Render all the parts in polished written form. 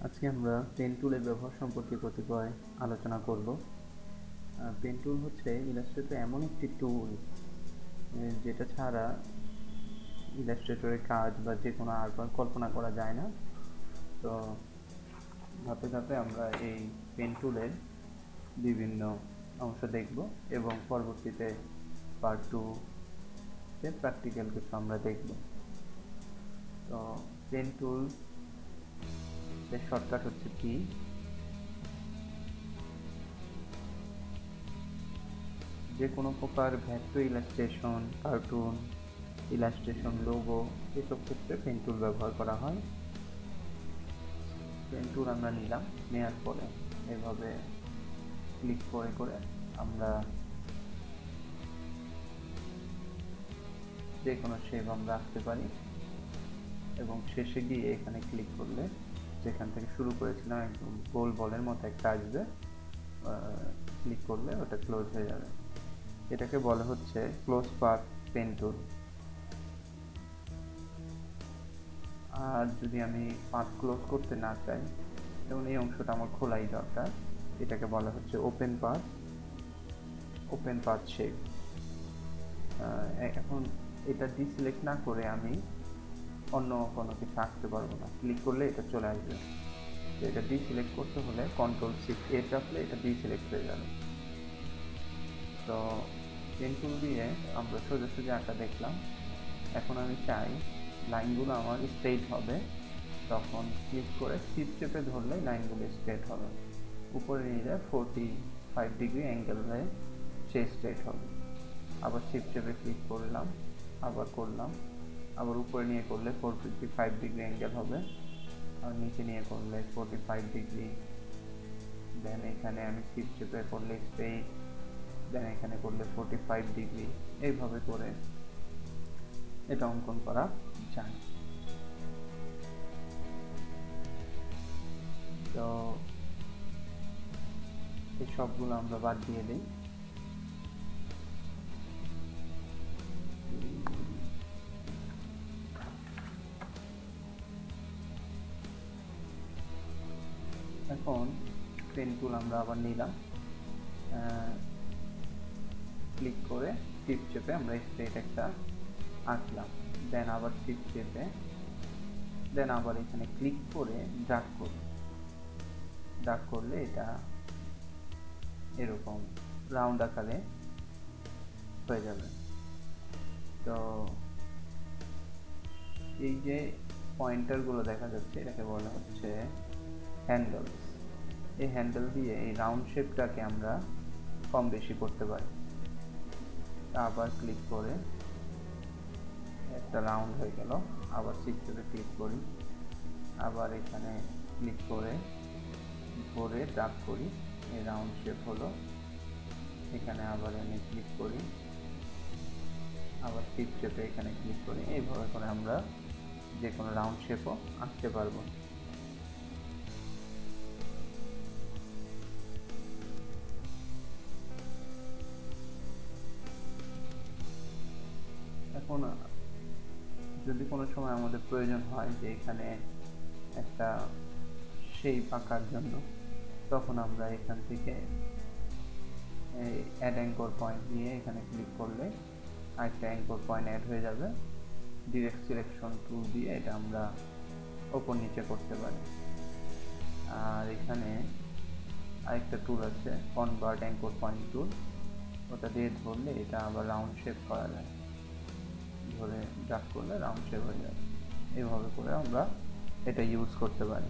আজকে আমরা পেন টুলের ব্যবহার সম্পর্কে কতিপয় আলোচনা করব। পেন টুল হচ্ছে ইলাস্ট্রেটর এমন একটি টুল যেটা ছাড়া ইলাস্ট্রেটরের কাজ বা যে কোনো আর্ট কল্পনা করা যায় না। তো ধাপে ধাপে আমরা এই পেন টুলের বিভিন্ন অংশ দেখব এবং পরবর্তীতে পার্ট 2-তে প্র্যাকটিক্যাল কিছু আমরা দেখব। তো পেন টুল এর শর্টকাট হচ্ছে কি, যে কোনো প্রকার vector illustration, cartoon illustration, logo এসব ক্ষেত্রে পেন টুল ব্যবহার করা হয়। পেন টুল আমরা নিলাম, নেওয়ার পরে এভাবে ক্লিক করে করে আমরা যে কোনো শেপ আমরা আঁকতে পারি এবং শেষে গিয়ে এখানে ক্লিক করলে যেখান থেকে শুরু করেছিলাম একদম গোল বলের মতো একটা আসবে, ক্লিক করলে ওটা ক্লোজ হয়ে যাবে। এটাকে বলা হচ্ছে ক্লোজ পাথ পেন টুল। আর যদি আমি পাথ ক্লোজ করতে না চাই, যেমন এই অংশটা আমার খোলাই দরকার, এটাকে বলা হচ্ছে ওপেন পাথ শেপ। এখন এটা ডিসিলেক্ট না করে আমি অন্য কোনো কিছু আঁকতে পারবো না, ক্লিক করলে এটা চলে আসবে। তো এটা ডিসিলেক্ট করতে হলে Ctrl+Shift+A চাপলে এটা ডিসিলেক্ট হয়ে যাবে। তো পেন টুল দিয়ে আমরা সোজাসুজি আঁকা দেখলাম। এখন আমি চাই লাইনগুলো আমার স্ট্রেট হবে, তখন ক্লিক করে শিফট চেপে ধরলে লাইনগুলো স্ট্রেট হবে। উপরে নিলে 45 ডিগ্রি অ্যাঙ্গেল হয়ে সে স্ট্রেট হবে। আবার শিফট চেপে ক্লিক করলাম, আবার করলাম, আবার উপরে নিয়ে করলে 455 ডিগ্রি অ্যাঙ্গেল হবে, আর নিচে নিয়ে করলে 45 ডিগ্রি। দেন এখানে আমি শিফট চেপে করলে স্ট্রেট, দেন এখানে করলে 45 ডিগ্রি। এইভাবে করে এটা অঙ্কন করা যায়। তো এই সবগুলো আমরা বাদ দিয়ে দিই। এখন পেন টুল আমরা আবার নিলাম, ক্লিক করে শিফট চেপে আমরা স্ট্রেট একটা আঁকলাম, দেন আবার শিফট চেপে, দেন আবার এখানে ক্লিক করে ড্র্যাগ করলে এটা এরকম রাউন্ড আকারে হয়ে যাবে। তো এই যে পয়েন্টারগুলো দেখা যাচ্ছে এটাকে বলা হচ্ছে হ্যান্ডেলস। এই হ্যান্ডেল দিয়ে এই রাউন্ড শেপটাকে আমরা কম বেশি করতে পারি। আবার ক্লিক করে একটা রাউন্ড হয়ে গেল, আবার শিফট চেপে ক্লিক করি, আবার এখানে ক্লিক করে ধরে ড্র্যাগ করি, এই রাউন্ড শেপ হলো। এখানে আবার আমি ক্লিক করি, আবার শিফট চেপে এখানে ক্লিক করি। এইভাবে করে আমরা যে কোনো রাউন্ড শেপও আঁকতে পারবো। এখন যদি কোনো সময় আমাদের প্রয়োজন হয় যে এখানে একটা শেপ আঁকার জন্য, তখন আমরা এখান থেকে অ্যাড অ্যাঙ্কর পয়েন্ট নিয়ে এখানে ক্লিক করলে আরেকটা অ্যাঙ্কর পয়েন্ট অ্যাড হয়ে যাবে। ডিরেক্ট সিলেকশন টুল দিয়ে এটা আমরা ওপর নিচে করতে পারি। আর এখানে আরেকটা টুল আছে কনভার্ট অ্যাঙ্কর পয়েন্ট টুল, ওটা দিয়ে ধরলে এটা আবার রাউন্ড শেপ করা যায়, ধরে ড্র্যাগ করলে রাউন্ড শেপ হয়ে যাবে। এইভাবে করে আমরা এটা ইউজ করতে পারি।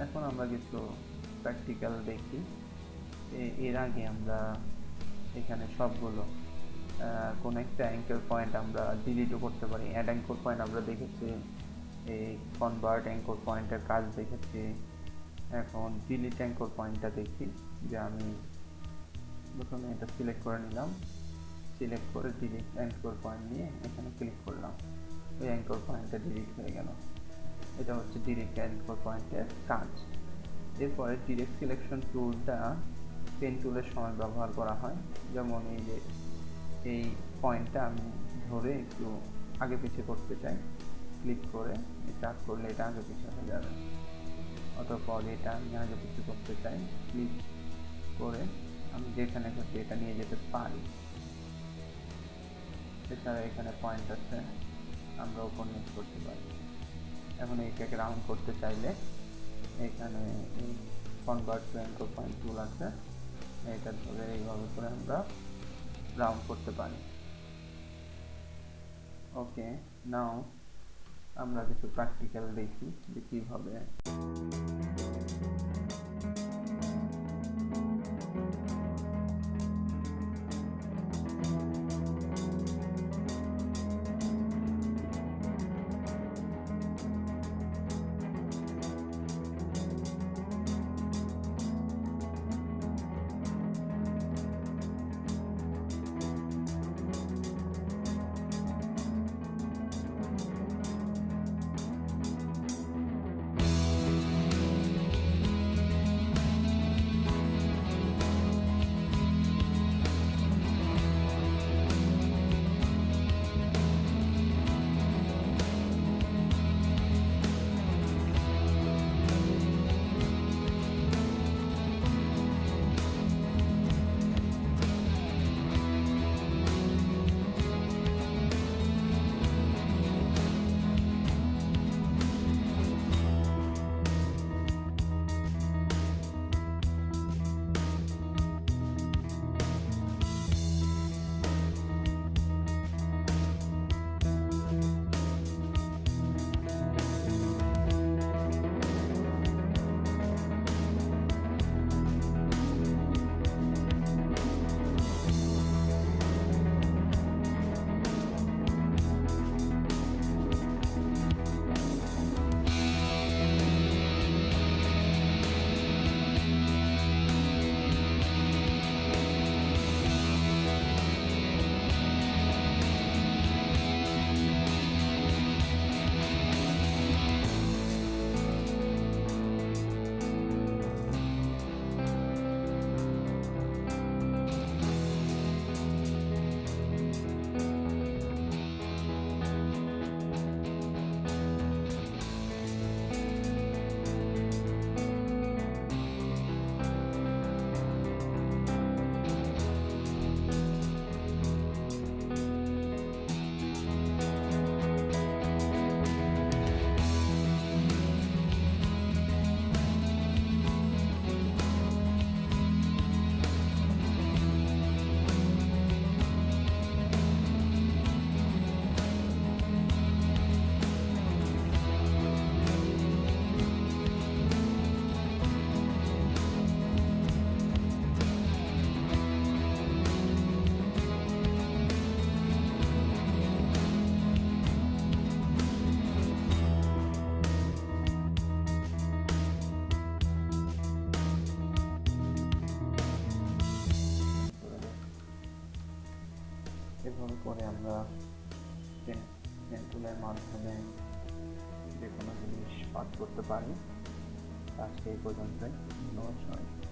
এখন আমরা কিছু প্র্যাকটিক্যাল দেখি। এর আগে আমরা এখানে সবগুলো কোনো একটা অ্যাঙ্কর পয়েন্ট আমরা ডিলিটও করতে পারি। অ্যাড অ্যাঙ্কর পয়েন্ট আমরা দেখেছি, এই কনভার্ট অ্যাঙ্কর পয়েন্টের কাজ দেখেছি। এখন ডিলিট অ্যাঙ্কর পয়েন্টটা দেখি, যে আমি প্রথমে এটা সিলেক্ট করে নিলাম, সিলেক্ট করে ডিলিট অ্যাঙ্কর পয়েন্ট নিয়ে এখানে ক্লিক করলাম, ওই অ্যাঙ্কর পয়েন্টটা ডিলিট হয়ে গেল। এটা হচ্ছে ডিলিট অ্যাঙ্কর পয়েন্টের কাজ। এরপরে ডিরেক্ট সিলেকশন টুলটা পেন টুলের সময় ব্যবহার করা হয়। যেমন এই যে এই পয়েন্টটা আমি ধরে একটু আগে পিছিয়ে করতে চাই, ক্লিক করে টাচ করলে এটা আগে পিছু হয়ে যাবে। অতঃপর এটা আমি আগে পিছু করতে চাই, ক্লিক করে আমি যেখানে খুশি এটা নিয়ে যেতে পারি। এছাড়া এখানে পয়েন্ট আছে, আমরা উপর নিচ করতে পারি। এখন এইটাকে রাউন্ড করতে চাইলে এখানে এই convert to anchor point tool আছে, এটা ধরে এইভাবে করে আমরা রাউন্ড করতে পারি। ওকে, নাও আমরা কিছু প্র্যাকটিক্যাল দেখি যে কীভাবে। এভাবে করে আমরা পেন টুলের মাধ্যমে যে কোনো জিনিস পাঠ করতে পারি। আজকে এই পর্যন্তই। নমস্কার।